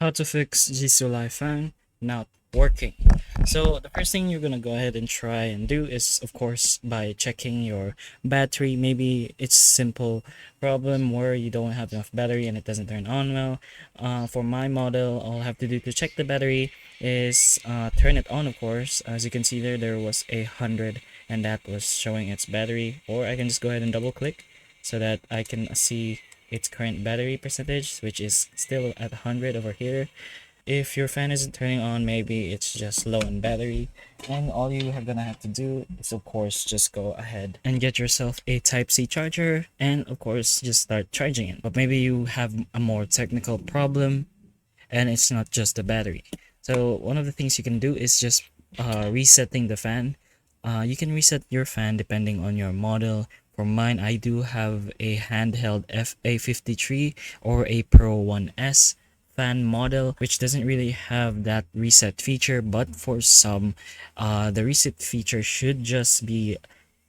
How to fix Jisulife fan not working. So the first thing you're gonna go ahead and try and do is, of course, by checking your battery. Maybe it's simple problem where you don't have enough battery and it doesn't turn on well. For my model, all I have to do to check the battery is turn it on. Of course, as you can see there was 100 and that was showing its battery. Or I can just go ahead and double click so that I can see its current battery percentage, which is still at 100 over here. If your fan isn't turning on, maybe it's just low in battery, and all you are gonna have to do is, of course, just go ahead and get yourself a Type-C charger and, of course, just start charging it. But maybe you have a more technical problem and it's not just the battery. So one of the things you can do is just resetting the fan. You can reset your fan depending on your model. For mine, I do have a handheld FA53 or a Pro 1S fan model, which doesn't really have that reset feature, but for some, the reset feature should just be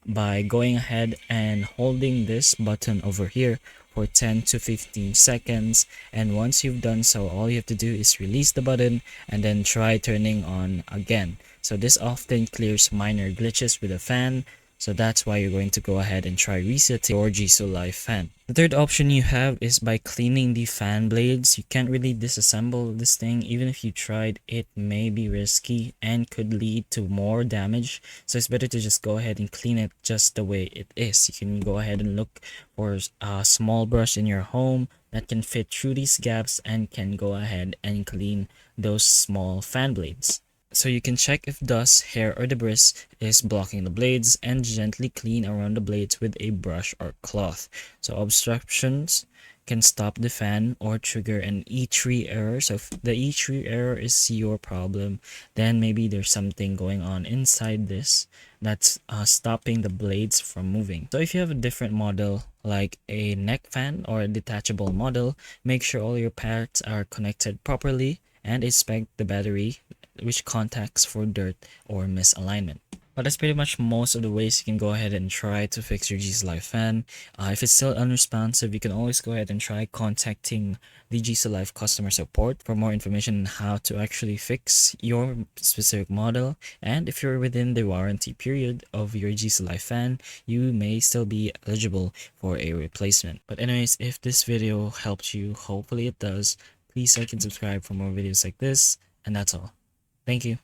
by going ahead and holding this button over here for 10 to 15 seconds, and once you've done so, all you have to do is release the button and then try turning on again. So this often clears minor glitches with the fan, so that's why you're going to go ahead and try resetting your Jisulife fan. The third option you have is by cleaning the fan blades. You can't really disassemble this thing. Even if you tried, it may be risky and could lead to more damage. So it's better to just go ahead and clean it just the way it is. You can go ahead and look for a small brush in your home that can fit through these gaps and can go ahead and clean those small fan blades. So you can check if dust, hair, or debris is blocking the blades and gently clean around the blades with a brush or cloth. So obstructions can stop the fan or trigger an E3 error. So if the E3 error is your problem, then maybe there's something going on inside this that's stopping the blades from moving. So if you have a different model like a neck fan or a detachable model, make sure all your parts are connected properly and inspect the battery, which contacts for dirt or misalignment. But that's pretty much most of the ways you can go ahead and try to fix your Jisulife fan. If it's still unresponsive, you can always go ahead and try contacting the Jisulife customer support for more information on how to actually fix your specific model. And if you're within the warranty period of your Jisulife fan, you may still be eligible for a replacement. But anyways, if this video helped you, hopefully it does, please like and subscribe for more videos like this. And that's all. Thank you.